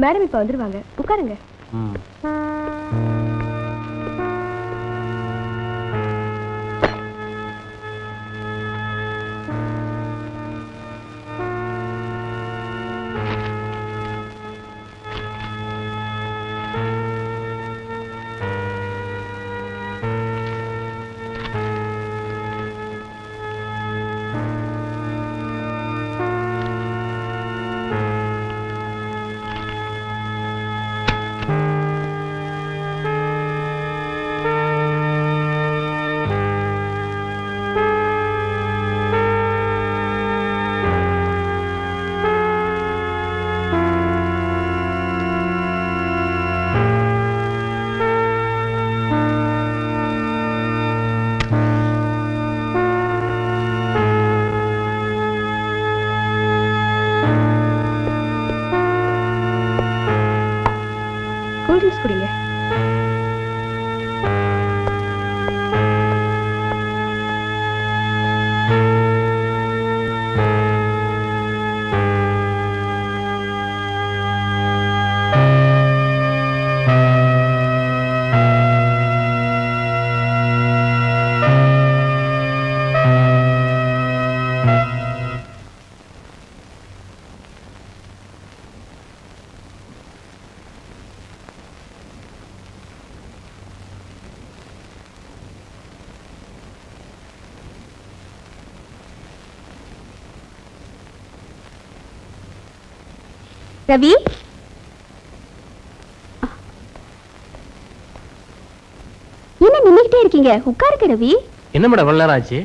Madam இப்ப வந்துருவாங்க, உட்காருங்க. குடிங்க. ரவி, என்ன நின்னுகிட்டே இருக்கீங்க? உட்காருங்க ரவி. என்ன மேடம் இவ்வளவு நேரம் ஆச்சு?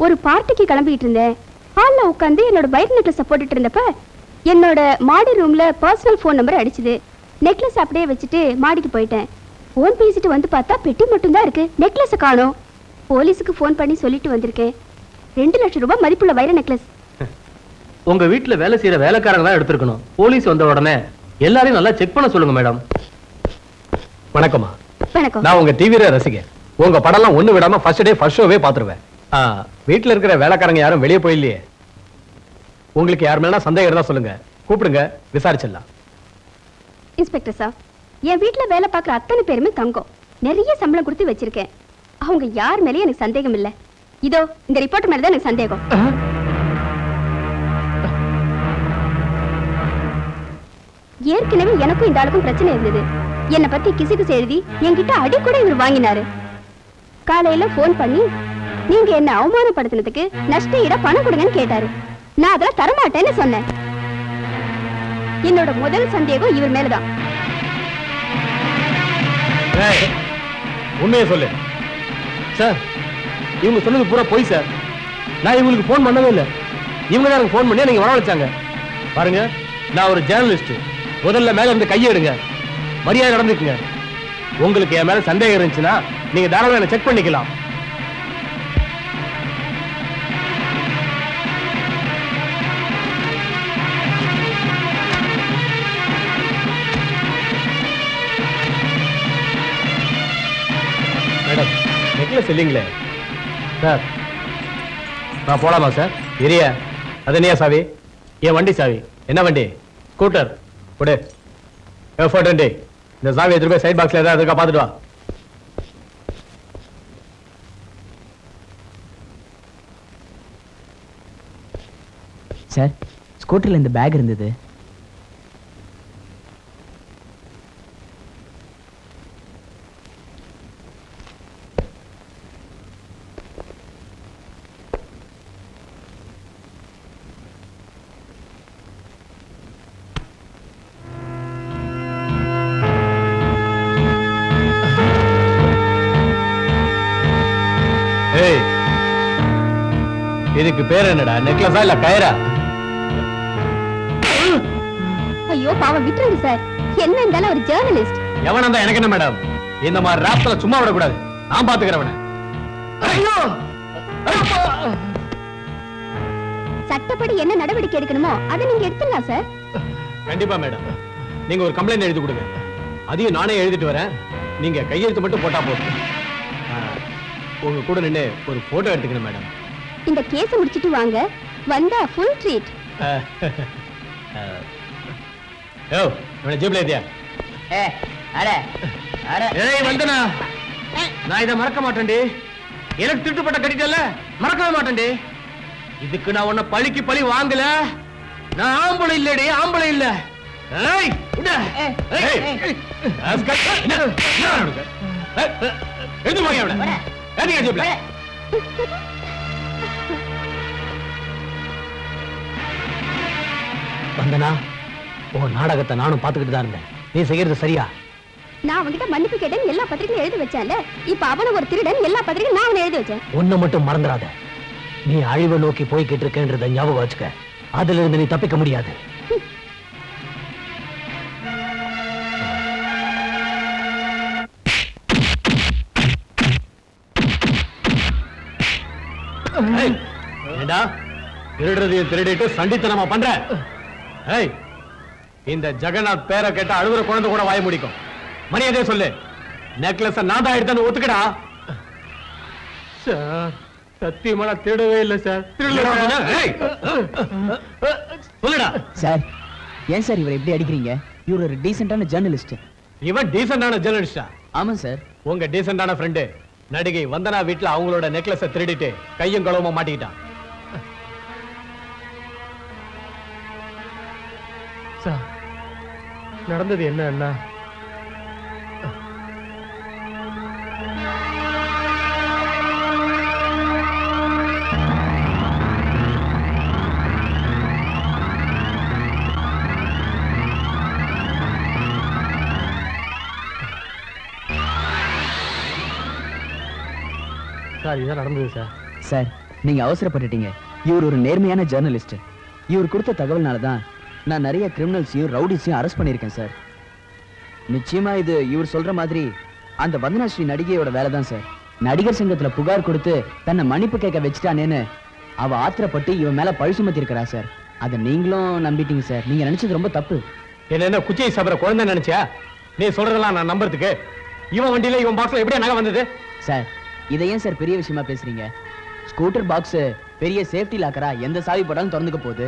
ஒரு பார்ட்டிக்கு கிளம்பிட்டு இருந்தேன். ஹால்ல உட்கார்ந்து என்னோட பைக் நெக்லஸ் போட்டுட்டு இருந்தப்ப என்னோட மாடி ரூம்ல பர்சனல் போன் நம்பர் அடிச்சுது. நெக்லஸ் அப்படியே வச்சுட்டு மாடிக்கு போயிட்டேன். போன் பேசிட்டு வந்து பார்த்தா பெட்டி மட்டும் தான் இருக்கு, நெக்லஸை காணோம். போலீஸுக்கு போன் பண்ணி சொல்லிட்டு வந்திருக்கேன். 2 லட்சம் ரூபாய் மதிப்புள்ள வைர நெக்லஸ். உங்க வீட்டுல வேலை செய்யற வேலைக்காரங்க தான் எடுத்துக்கணும். போலீஸ் வந்த உடனே எல்லாரையும் நல்லா செக் பண்ண சொல்லுங்க மேடம். வணக்கம்மா. வணக்கம். நான் உங்க டிவில ரசிகன். உங்க படம்லாம் ஒண்ணு விடாம ஃபர்ஸ்ட் டே ஃபர்ஸ்ட் ஷோவே பாத்துருவேன். வீட்டுல இருக்கிற வேலைக்காரங்க யாரும் வெளியே போயில்லையே? உங்களுக்கு யார் மேல சந்தேகம் இருந்தா சொல்லுங்க, கூப்பிடுங்க, விசாரிச்சிடலாம். இன்ஸ்பெக்டர் சார், என் வீட்டுல வேலை பார்க்குற அத்தனை பேருமே தங்கம். நிறைய சம்பளம் கொடுத்து வச்சிருக்கேன். அவங்க யார் மேலேயும் எனக்கு சந்தேகம் இல்லை. இதோ இந்த ரிப்போர்ட் மேலதான் எனக்கு சந்தேகம். ஏற்கனவே எனக்கும் இந்த ஆளுக்கும் பிரச்சனை இருந்தது. என்னை பத்தி கிசுகிசு எழுதி என்கிட்ட அடி கூட இவர் வாங்கினாரு. காலையில போன் பண்ணி நீங்க என்ன அவமானப்படுத்தினதுக்கு நஷ்ட ஈட பணம் கொடுங்கன்னு கேட்டாரு. நான் அதெல்லாம் தரமாட்டேன்னு சொன்னேன். என்னோட முதல் சந்தேகம் இவர் மேலதான். உண்மையை சொல்லு சார். இவங்க சொன்னது பூரா போய் சார். நான் இவங்களுக்கு போன் பண்ணவே இல்லை. இவங்க தான் எனக்கு போன் பண்ணி நீங்க வரவழைச்சாங்க. பாருங்க, நான் ஒரு ஜேர்னலிஸ்ட். முதல்ல மேல இருந்து கையெடுங்க, மரியாதை நடந்துக்குங்க. உங்களுக்கு என் மேல சந்தேகம் இருந்துச்சுன்னா நீங்க தாராளமா என்ன செக் பண்ணிக்கலாம். மேடம், நெக்லஸ் இல்லைங்களே சார். நான் போலாமா சார்? இரியா, அது என்னையா சாவி? என் வண்டி சாவி. என்ன வண்டி? ஸ்கூட்டர். கொடு. இந்த சாவி எடுத்து போய் சைட் பாக்ஸ்ல ஏதாவது இருக்கா பாத்துட்டு வா. சார், ஸ்கூட்டர்ல இந்த பேக் இருந்தது. இதுக்கு பேர் என்னடா? நெக்லஸா இல்ல கயிறா? ஐயோ பாவம், விட்டுருங்க சார். என்ன இருந்தாலும் ஒரு ஜேர்னலிஸ்ட். எவனா தான் எனக்கு என்ன மேடம்? இந்த மாதிரி ராப்ல சும்மா விடக்கூடாது. நான் பாத்துக்கிறவன. சட்டப்படி என்ன நடவடிக்கை எடுக்கணுமோ அதை நீங்க எடுத்துடலாம் சார். கண்டிப்பா மேடம். நீங்க ஒரு கம்ப்ளைண்ட் எழுதி கொடுங்க. அதையும் நானே எழுதிட்டு வரேன். நீங்க கையெழுத்து மட்டும் போட்டா போதும். உங்க கூட நின்று ஒரு போட்டோ எடுத்துக்கணும் மேடம். இந்த கேஸ் முடிச்சிட்டு வாங்க, வந்தா ஃபுல் ட்ரீட். யோ இவனை ஜீப்ல ஏத்தியா ஏய் வந்தனா நான் இதை மறக்க மாட்டேன்டி எனக்கு திருட்டுப்பட்ட கட்டிட்டல மறக்கவே மாட்டேன்டி இதுக்கு நான் உன்னை பழிக்கு பழி வாங்கல நான் ஆம்பளை இல்லடி ஆம்பளை இல்ல ஏய் விடு ஏய் அஸ்கட் என்ன எது வாங்க அவன ஏடி ஜீப்ல வந்தனா உன் நாடகத்தை நானும் பாத்துக்கிட்டு தான் இருந்தேன் நீ செய்யறது சரியா நான் அவன்கிட்ட மன்னிப்பு கேட்டேன் எல்லா பத்திரிகையும் எழுதி வச்சேன்ல இப்ப அவன ஒரு திருடன் எல்லா பத்திரிகையும் நான் அவனை எழுதி வச்சேன் ஒன்ன மட்டும் மறந்துடாத நீ அழிவை நோக்கி போய்கிட்டு இருக்கேன்றத ஞாபகம் வச்சுக்க அதுல இருந்து நீ தப்பிக்க முடியாது ஏண்டா திருடுறதையும் திருடிட்டு சண்டித்தனமா பண்ற ஏய் இந்த ஜெகநாத் பேரை கேட்ட அழுகுற குழந்தை கூட வாய முடிக்கும் மரியாதையை சொல்லு நெக்லஸ் நான் தான் எடுத்தேன்னு ஒத்துக்கடா சார் சத்தியமா நான் திருடவே இல்லை சார் சொல்லுடா சார் ஏன் சார் இவரை எப்படி அடிக்கிறீங்க இவர் ஒரு டீசென்டான ஜர்னலிஸ்ட் இவன் டீசென்டான ஜர்னலிஸ்டா ஆமா சார் உங்க டீசென்டான ஃப்ரெண்டு நடிகை வந்தனா வீட்டுல அவங்களோட நெக்லஸை திருடிட்டு கையும் களவுமா மாட்டிக்கிட்டான் சார் நடந்தது என்ன அண்ணா சார் இதான் நடந்தது சார் சார் நீங்க அவசரப்பட்டுட்டீங்க இவர் ஒரு நேர்மையான ஜர்னலிஸ்ட் இவர் கொடுத்த தகவல்னால தான் நான் நிறைய கிரிமினல்ஸையும் ரவுடிஸையும் அரெஸ்ட் பண்ணியிருக்கேன் சார் நிச்சயமா இது இவர் சொல்ற மாதிரி அந்த வந்தனா ஸ்ரீ நடிகையோட வேலை தான் சார் நடிகர் சங்கத்துல புகார் கொடுத்து தன்னை மன்னிப்பு கேட்க வச்சுட்டானேன்னு அவ ஆத்திரப்பட்டு இவன் மேல பழி சுமத்தி இருக்கிறா சார் அதை நீங்களும் நம்பிட்டீங்க சார் நீங்க நினைச்சது ரொம்ப தப்பு என்ன குச்சியை சாப்பிட குழந்தை நினைச்சியா நீ சொல்றதெல்லாம் நான் நம்புறதுக்கு இவன் வண்டியில இவன் பாக்ஸ்ல எப்படியா நகை வந்தது சார் இதை ஏன் சார் பெரிய விஷயமா பேசுறீங்க ஸ்கூட்டர் பாக்ஸ் பெரிய சேஃப்டி லாக்கரா எந்த சாவி போட்டாலும் திறந்துக்க போகுது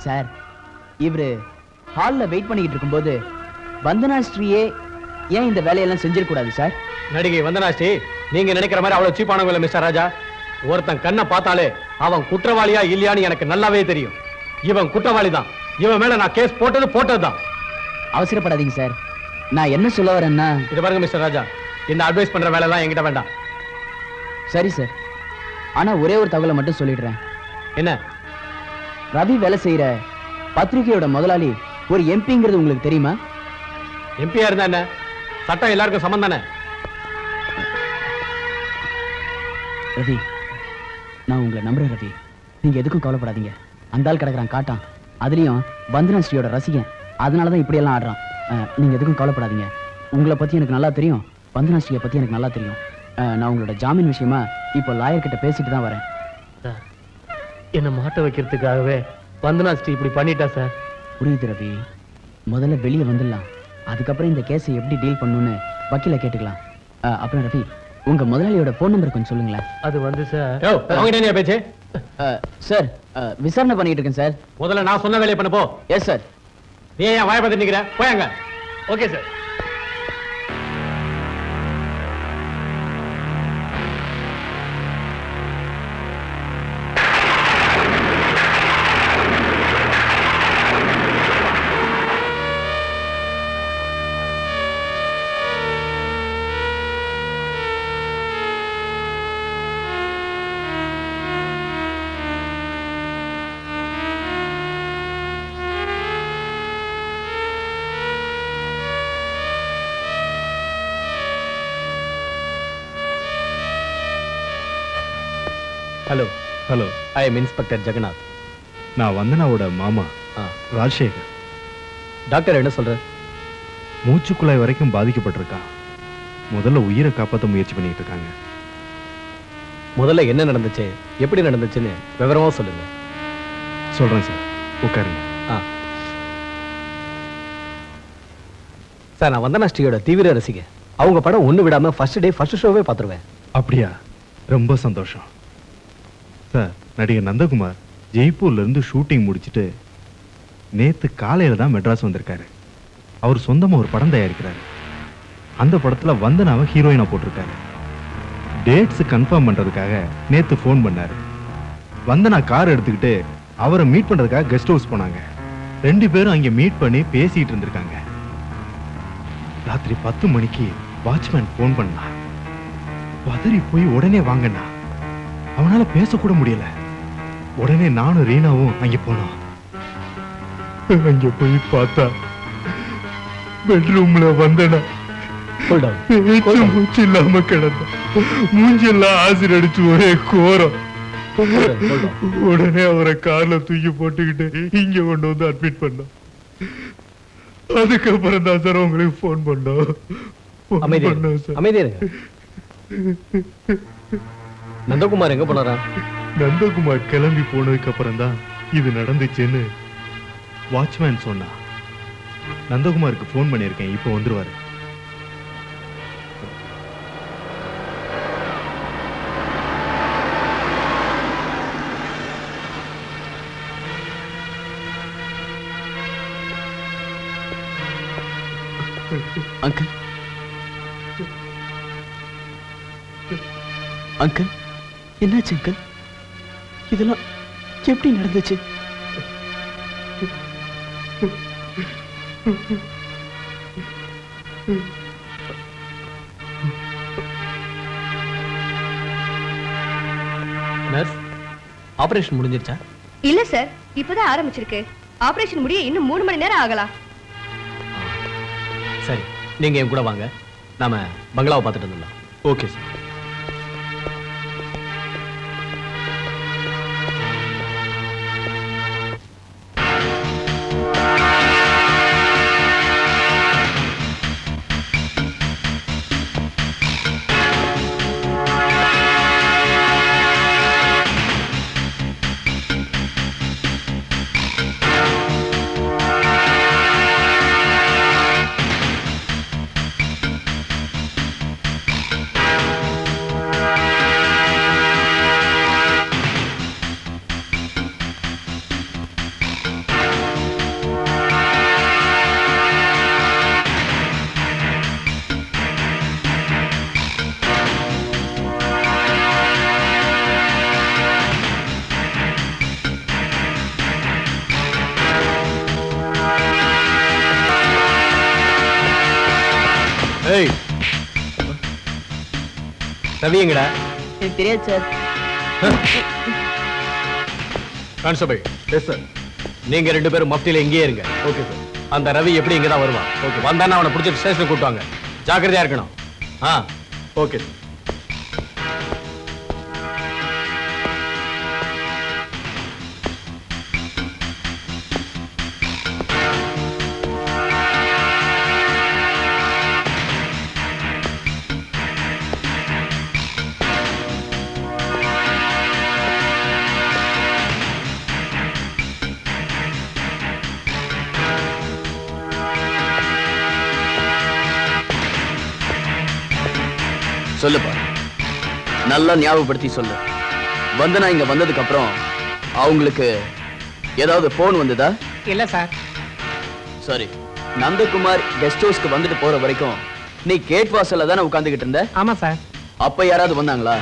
சார் இவரு ஹால்ல வெயிட் பண்ணிக்கிட்டு இருக்கும்போது வந்தனா ஸ்ரீயே ஏன் இந்த வேலையெல்லாம் செஞ்சிடக்கூடாது சார் நடிகை வந்தனா ஸ்ரீ நீங்க நினைக்கிற மாதிரி அவ்வளவு சீப்பானவங்க இல்ல மிஸ்டர் ராஜா ஒருத்தன் கண்ணை பார்த்தாலே அவன் குற்றவாளியா இல்லையான்னு எனக்கு நல்லாவே தெரியும் இவன் குற்றவாளி தான் இவன் மேல நான் கேஸ் போட்டதுதான் அவசரப்படாதீங்க சார் நான் என்ன சொல்ல வரேன்னா இது பாருங்க மிஸ்டர் ராஜா இந்த அட்வைஸ் பண்ற வேலை எல்லாம் என்கிட்ட வேண்டாம் சரி சார் ஆனா ஒரே ஒரு தகவலை மட்டும் சொல்லிடுறேன் என்ன ரவி வேலை செய்யற பத்திரிகையோட முதலாளி ஒரு எம்பிங்கிறது உங்களுக்கு தெரியுமா எம்பியா இருந்தா என்ன சட்டம் எல்லாருக்கும் சமம் தானே ரவி நான் உங்களை நம்புறேன் ரவி நீங்க எதுக்கும் கவலைப்படாதீங்க அந்த ஆள் கிடக்குறான் காட்டான் அதுலயும் வந்தனா ஸ்ரீயோட ரசிகன் அதனாலதான் இப்படி எல்லாம் ஆடுறான் நீங்க எதுக்கும் கவலைப்படாதீங்க உங்களை பத்தி எனக்கு நல்லா தெரியும் வந்தனா ஸ்ரீயை பத்தி எனக்கு நல்லா தெரியும் நான் உங்களோட ஜாமீன் விஷயமா இப்போ லாயர் கிட்ட பேசிட்டு தான் வரேன் என்ன மாட்ட வைக்கிறதுக்காகவே வந்தனா ஸ்ரீ இப்படி பண்ணிட்டா சார் புரியுது ரவி முதல்ல வெளியே வந்துடலாம் அதுக்கப்புறம் இந்த கேஸை எப்படி டீல் பண்ணணும்னு வக்கீல கேட்டுக்கலாம் அப்புறம் ரவி உங்க முதலாளியோட போன் நம்பர் கொஞ்சம் சொல்லுங்களேன் அது வந்து சார் அவங்க பேச்சு சார் விசாரணை பண்ணிட்டு இருக்கேன் சார் முதல்ல நான் சொன்ன வேலையை பண்ண போ எஸ் சார் நீ ஏன் வாய பார்த்து நிக்கிற போயாங்க okay sir hello hello I am inspector Jagannath நான் வந்தனாவோட மாமா ராஜசேகர் டாக்டர் என்ன சொல்ற மூச்சுக்குழாய் வரைக்கும் பாதிக்கப்பட்டிருக்கான் முதல்ல உயிரை காப்பாற்ற முயற்சி பண்ணிட்டு இருக்காங்க முதல்ல என்ன நடந்துச்சு எப்படி நடந்துச்சுன்னு விவரமா சொல்லுங்க சொல்றேன் சார் உட்காருங்க சார் நான் வந்தனா ஸ்ரீயோட தீவிர ரசிகன் அவங்க படம் ஒண்ணு விடாம ஃபர்ஸ்ட் டே ஃபர்ஸ்ட் ஷோவே பார்த்துருவேன் அப்படியா ரொம்ப சந்தோஷம் சார் நடிகர் நந்தகுமார் ஜெய்ப்பூர்ல இருந்து ஷூட்டிங் முடிச்சுட்டு நேத்து காலையில தான் மெட்ராஸ் வந்திருக்காரு. அவர் சொந்தமா ஒரு படம் தயாரிக்கிறாரு. அந்த படத்துல வந்தனாவை ஹீரோயினா போட்டிருக்காரு. டேட்ஸ் கன்ஃபார்ம் பண்றதுக்காக நேத்து ஃபோன் பண்ணாரு. வந்தனா கார் எடுத்துக்கிட்டு அவரை மீட் பண்றதுக்காக கெஸ்ட் ஹவுஸ் போனாங்க. 2 பேரும் அங்க மீட் பண்ணி பேசிட்டு இருந்திருக்காங்க. ராத்திரி 10 மணிக்கு வாட்ச்மேன் ஃபோன் பண்ணா. பதறி போய் உடனே வாங்கண்ணா. அவனால பேசக்கூட முடியல. உடனே நானும் ரீனாவும் அங்க போனோம். அங்க போய் பார்த்தா பெட்ரூம்ல வந்தனா மூச்சு இல்லாம கிடந்த. மூஞ்செல்லாம் ஆசிட் அடிச்சு ஒரே கோரம். உடனே அவரை கார்ல தூக்கி போட்டுக்கிட்டு இங்க கொண்டு வந்து அட்மிட் பண்ணோம். அதுக்கப்புறம் தான் சார் உங்களுக்கு போன் பண்ணோம். நந்தகுமார் எங்க போனாரா? நந்தகுமார் கிளம்பி போனதுக்கு அப்புறம் தான் இது நடந்துச்சுன்னு வாட்ச்மேன் சொன்னா. நந்தகுமாருக்கு போன் பண்ணிருக்கேன், இப்போ வந்துருவாரு. அங்கிள் அங்கிள் என்னாச்சு அங்கிள்? இதெல்லாம் எப்படி நடந்துச்சு? நர்ஸ், ஆபரேஷன் முடிஞ்சிருச்சா? இல்ல சார், இப்பதான் ஆரம்பிச்சிருக்கு. ஆபரேஷன் முடிய இன்னும் 3 மணி நேரம் ஆகலாம். சரி, நீங்க என் கூட வாங்க, நாம பங்களாவை பார்த்துட்டு வந்துடலாம். Okay sir. ரவிங்கடா? எனக்கு தெரியாது சார். கான்ஸ்டபிள். Yes sir. நீங்க 2 பேரும் மஃப்டில இங்கேயே இருங்க. Okay sir. அந்த ரவி எப்படி இங்க தான் வருவான். ஓகே, வந்தானா அவனை பிடிச்சி ஸ்டேஷனுக்கு கூட்டுவாங்க. ஜாக்கிரதையா இருக்கணும். ஓகே. சொல்லுப்பா, நல்லா ஞாபகப்படுத்தி சொல்லு. வந்தனா இங்க வந்ததுக்கு அப்புறம் அவங்களுக்கு ஏதாவது போன் வந்ததா? இல்ல சார். சரி, நந்தகுமார் கெஸ்ட் ஹவுஸ்க்கு வந்துட்டு போற வரைக்கும் நீ கேட் வாசல்ல தானே உட்கார்ந்துகிட்டு இருந்த? ஆமா சார். அப்ப யாராவது வந்தாங்களா?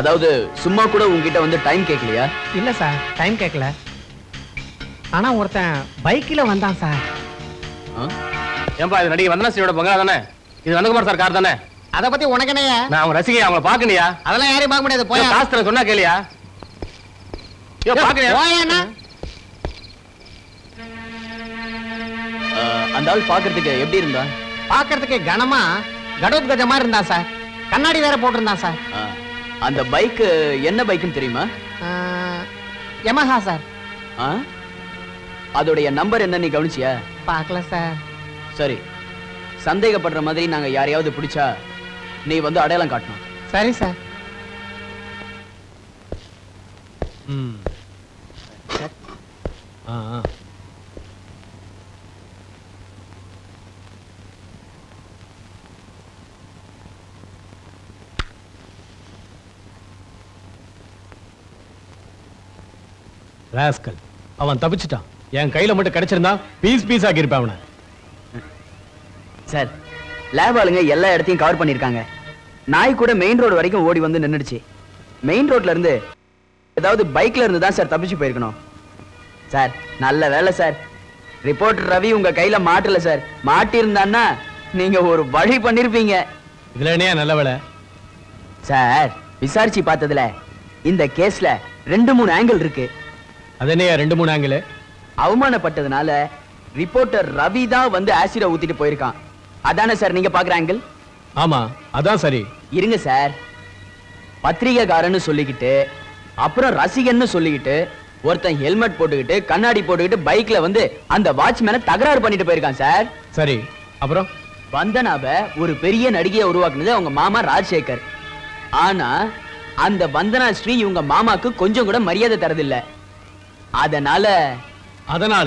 அதாவது சும்மா கூட உங்ககிட்ட வந்து டைம் கேட்கலையா? இல்ல சார், டைம் கேட்கல. ஆனா ஒருத்தன் பைக்ல வந்தான் சார். ஏன்பா, இது நடிகை வந்தனா சியோட பங்களா தானே? இது நந்தகுமார் சார் கார் தானே? அத பத்தி உனக்கு என்னையா? நான் அவங்க ரசிகை, அவங்கள பாக்கணியா? அதெல்லாம் யாரையும் பார்க்க முடியாது. போய் சாஸ்திரம் சொன்னா கேளியா? போயேன்னா அந்த ஆள் பாக்குறதுக்கு எப்படி இருந்தா? பாக்குறதுக்கு கனமா கடோத் கஜ மாதிரி இருந்தா சார். கண்ணாடி வேற போட்டிருந்தான் சார். அந்த பைக் என்ன பைக்குன்னு தெரியுமா? Yamaha sir. அதோடைய நம்பர் என்ன நீ கவனிச்சியா? பார்க்கல சார். சரி, சந்தேகப்படுற மாதிரி நாங்க யாரையாவது பிடிச்சா நீ வந்து அடையாளம் காட்டணும். சரி சார். ராஸ்கல், அவன் தப்பிச்சிட்டான். என் கையில மட்டும் கிடைச்சிருந்தா பீஸ் ஆக்கி இருப்பேன் அவனை. சார், லேப் ஆளுங்க எல்லா இடத்தையும் கவர் பண்ணிருக்காங்க. நாய் கூட மெயின் ரோடு வரைக்கும் ஓடி வந்து நின்னுடுச்சு. மெயின் ரோட்ல இருந்து ஏதாவது பைக்ல இருந்து தான் சார் தப்பிச்சு போயிருக்கணும். சார், நல்ல வேலை சார், ரிப்போர்ட்டர் ரவி உங்க கையில மாட்டல சார். மாட்டி இருந்தான்னா நீங்க ஒரு வழி பண்ணிருப்பீங்க. இதுல என்னையா நல்ல வேலை? சார், விசாரிச்சு பார்த்ததுல இந்த கேஸ்ல 2-3 ஆங்கிள் இருக்கு. அது என்னையா 2-3 ஆங்கிள்? அவமானப்பட்டதுனால ரிப்போர்ட்டர் ரவி தான் வந்து ஆசிட ஊத்திட்டு போயிருக்கான். அதானே சார் நீங்க பாக்குற ஆங்கிள்? ஆமா, அதான் சரி. இருங்க சார், பத்திரிகைக்காரன்னு சொல்லிக்கிட்டு அப்புறம் ரசிகன்னு சொல்லிக்கிட்டு ஒருத்தன் ஹெல்மெட் போட்டுக்கிட்டு கண்ணாடி போட்டுக்கிட்டு பைக்ல வந்து அந்த வாட்ச்மேனை தகராறு பண்ணிட்டு போயிருக்கான் சார். சரி, அப்புறம் வந்தனாவை ஒரு பெரிய நடிகையை உருவாக்குனது அவங்க மாமா ராஜசேகர். ஆனா அந்த வந்தனா ஸ்ரீ இவங்க மாமாக்கு கொஞ்சம் கூட மரியாதை தரதில்ல. அதனால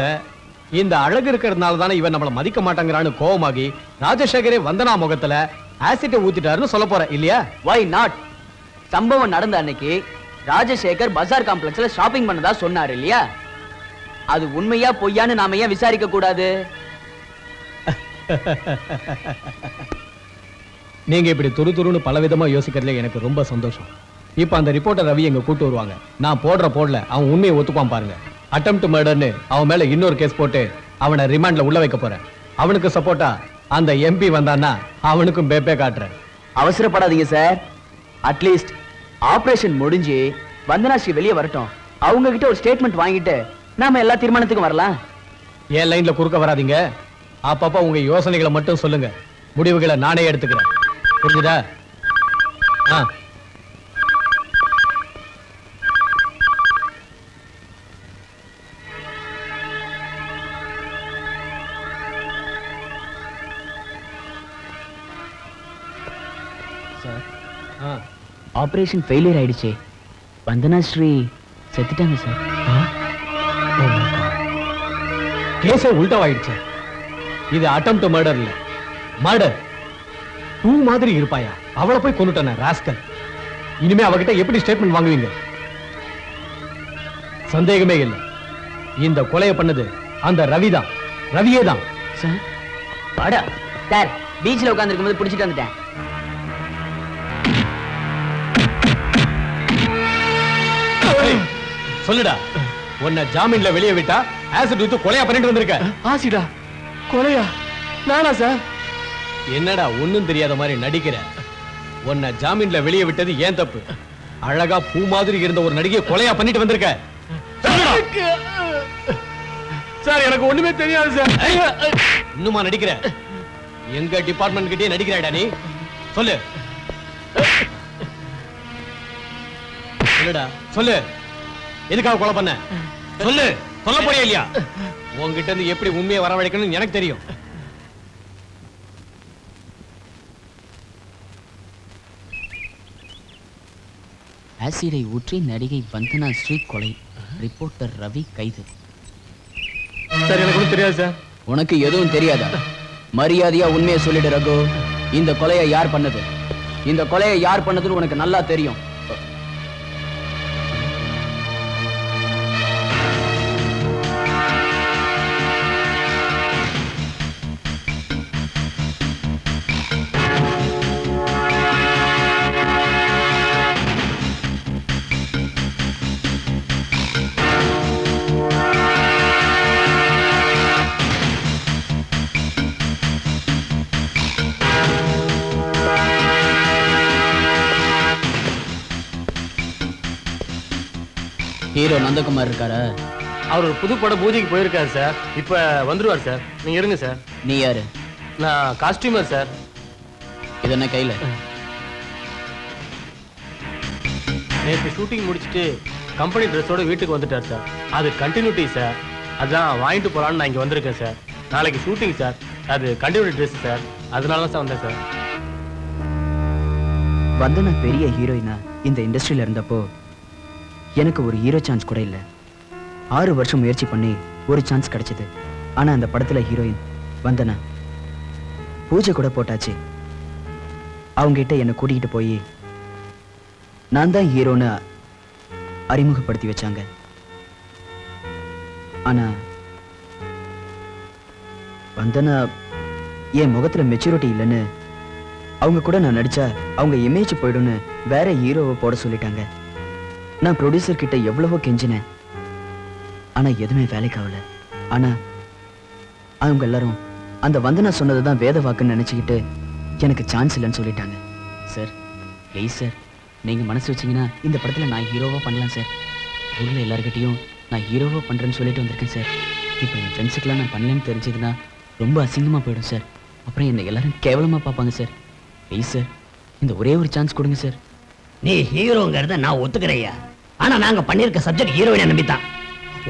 இந்த அழகு இருக்கிறதுனால தானே இவன் நம்மள மதிக்க மாட்டாங்கறான்னு கோவமாகி ராஜசேகரே வந்தனா முகத்துல ஆசிட் ஊத்திட்டாருன்னு சொல்ல போற இல்லையா? Why not? சம்பவம் நடந்த அன்னைக்கு ராஜசேகர் பஜார் காம்ப்ளெக்ஸ்ல ஷாப்பிங் பண்ணதா சொன்னாரு இல்லையா? அது உண்மையா பொய்யான்னு நாம ஏன் விசாரிக்க கூடாது? நீங்க இப்படி துருதுருன்னு பலவிதமா யோசிக்கிறதுல எனக்கு ரொம்ப சந்தோஷம். இப்ப அந்த ரிப்போர்ட்டர் ரவி எங்க கூட்டு வருவாங்க. நான் போடல அவன் உண்மையை ஒத்துப்பான் பாருங்க. அட்டெம்ப்ட் மர்டர்னு அவன் மேல இன்னொரு கேஸ் போட்டு அவனை ரிமாண்ட்ல உள்ள வைக்க போறேன். அவனுக்கு சப்போர்ட்டா அந்த எம்பி வந்தான்னா அவனுக்கும் பேப்பே காட்டுறேன். அவசரப்படாதீங்க சார். அட்லீஸ்ட் ஆபரேஷன் முடிஞ்சு வந்தனா ஸ்ரீ வெளியே வரட்டும். அவங்க கிட்ட ஒரு ஸ்டேட்மெண்ட் வாங்கிட்டு நாம எல்லா தீர்மானத்துக்கும் வரலாம். ஏன் லைன்ல குறுக்க வராதீங்க. அப்பப்ப உங்க யோசனைகளை மட்டும் சொல்லுங்க. முடிவுகளை நானே எடுத்துக்கிறேன். புரிஞ்சுதா? ஆபரேஷன் ஃபெயிலியர் ஆயிடுச்சு. வந்தனா ஸ்ரீ செத்துட்டாங்க சார். கேஸே உல்டாவாயிடுச்சு. இது அட்டெம்ப்ட் மர்டர் இல்ல, மர்டர். பூ மாதிரி இருப்பாயா, அவளை போய் கொன்னுட்டானே ராஸ்கல். இனிமே அவகிட்ட எப்படி ஸ்டேட்மெண்ட் வாங்குவீங்க? சந்தேகமே இல்லை, இந்த கொலையை பண்ணது அந்த ரவிதான், ரவியே தான். சார், வாடா சார். பீச்ல உட்கார்ந்திருக்கும் போது பிடிச்சிட்டு வந்துட்டேன். சொல்லுடா, உன்னை ஜாமீன்ல வெளியே விட்டா ஆசிட் ஊத்து கொலையா பண்ணிட்டு வந்திருக்க. ஆசிடா? கொலையா? நானா சார்? என்னடா ஒண்ணும் தெரியாத மாதிரி நடிக்கிற? உன்னை ஜாமீன்ல வெளியே விட்டது ஏன் தப்பு? அழகா பூ மாதிரி இருந்த ஒரு நடிகை கொலையா பண்ணிட்டு வந்திருக்க. சார், எனக்கு ஒண்ணுமே தெரியாது சார். இன்னுமா நடிக்கிற? எங்க டிபார்ட்மெண்ட் கிட்டே நடிக்கிறாடா நீ? சொல்லு, சொல்லுடா, சொல்லு. எதுக்காக கொலை பண்ண? சொல்லு. சொல்ல போறியா இல்லையா? உன்கிட்ட இருந்து எப்படி உண்மையை வரவழைக்கணும்னு எனக்கு தெரியும். ஆசிடை ஊற்றி நடிகை வந்தனா ஸ்ரீ கொலை, ரிப்போர்ட்டர் ரவி கைது. சார், எனக்கு ஒன்றும் தெரியாது சார். உனக்கு எதுவும் தெரியாதா? மரியாதையா உண்மையை சொல்லிடு ரகு. இந்த கொலையை யார் பண்ணது? இந்த கொலையை யார் பண்ணதுன்னு உனக்கு நல்லா தெரியும். ஹீரோ நந்தகுமார் இருக்காரா? அவர் ஒரு புது படம் பூஜைக்கு போயிருக்காரு சார். இப்ப வந்துருவார் சார். நீங்க இருங்க சார். நீ யாரு? நான் காஸ்டியூமர் சார். இது என்ன கையில? நேற்று ஷூட்டிங் முடிச்சுட்டு கம்பெனி ட்ரெஸ்ஸோட வீட்டுக்கு வந்துட்டார் சார். அது கண்டினியூட்டி சார். அதான் வாங்கிட்டு போலான்னு நான் இங்க வந்திருக்கேன் சார். நாளைக்கு ஷூட்டிங் சார். அது கண்டினியூட்டி ட்ரெஸ் சார். அதனால தான் சார் வந்தேன் சார். வந்தனா பெரிய ஹீரோயினா இந்த இண்டஸ்ட்ரியில இருந்தப்போ எனக்கு ஒரு ஹீரோ சான்ஸ் கூட இல்லை. 6 வருஷம் முயற்சி பண்ணி ஒரு சான்ஸ் கிடைச்சது. ஆனா அந்த படத்துல ஹீரோயின் வந்தனா. பூஜை கூட போட்டாச்சு. அவங்க கிட்ட என்னை கூட்டிகிட்டு போய் நான் தான் ஹீரோன்னு அறிமுகப்படுத்தி வச்சாங்க. ஆனா வந்தனா என் முகத்துல மெச்சூரிட்டி இல்லைன்னு அவங்க கூட நான் நடிச்சா அவங்க இமேஜ் போயிடும்னு வேற ஹீரோவை போட சொல்லிட்டாங்க. நான் ப்ரொடியூசர் கிட்ட எவ்வளவோ கெஞ்சினேன், ஆனா எதுவுமே வேலைக்கு ஆகல. ஆனா அவங்க எல்லாரும் அந்த வந்தனா சொன்னதுதான் வேத வாக்குன்னு நினைச்சுக்கிட்டு எனக்கு சான்ஸ் இல்லைன்னு சொல்லிட்டாங்க. சார் ப்ளீஸ் சார், நீங்க மனசு வச்சீங்கன்னா இந்த படத்துல நான் ஹீரோவா பண்ணலாம் சார். ஊர்ல எல்லார்கிட்டையும் நான் ஹீரோவா பண்றேன்னு சொல்லிட்டு வந்திருக்கேன் சார். இப்போ என் ஃப்ரெண்ட்ஸுக்கெல்லாம் நான் பண்ணலன்னு தெரிஞ்சதுன்னா ரொம்ப அசிங்கமா போயிடும் சார். அப்புறம் என்னை எல்லாரும் கேவலமா பார்ப்பாங்க சார். ப்ளீஸ் சார், இந்த ஒரே ஒரு சான்ஸ் கொடுங்க சார். நீ ஹீரோங்கிறத நான் ஒத்துக்கிறையா, ஆனா நாங்க பண்ணிருக்க சப்ஜெக்ட் ஹீரோயினை நம்பித்தான்.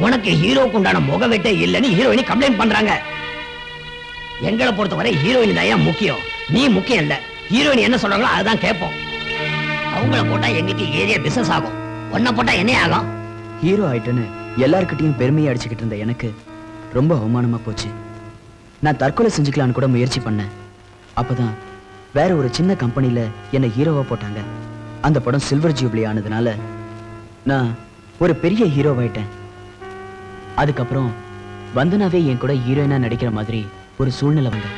உனக்கு ஹீரோக்கு உண்டான முகவெட்டே இல்லைன்னு ஹீரோயினி கம்ப்ளைண்ட் பண்றாங்க. எங்களை பொறுத்தவரை ஹீரோயின் தான் முக்கியம், நீ முக்கியம் இல்ல. ஹீரோயின் என்ன சொல்றாங்களோ அதுதான் கேட்போம். அவங்கள போட்டா எங்களுக்கு ஏரியா பிசினஸ் ஆகும், ஒன்ன போட்டா என்ன ஆகும்? ஹீரோ ஆயிட்டுன்னு எல்லார்கிட்டையும் பெருமையை அடிச்சுக்கிட்டு இருந்த எனக்கு ரொம்ப அவமானமா போச்சு. நான் தற்கொலை செஞ்சுக்கலான்னு கூட முயற்சி பண்ணேன். அப்பதான் வேற ஒரு சின்ன கம்பெனில என்னை ஹீரோவா போட்டாங்க. அந்த படம் சில்வர் ஜூப்ளி ஆனதுனால நான் ஒரு பெரிய ஹீரோவாயிட்டேன். அதுக்கப்புறம் வந்தனாவே என் கூட ஹீரோயினா நடிக்கிற மாதிரி ஒரு சூழ்நிலை வந்தேன்.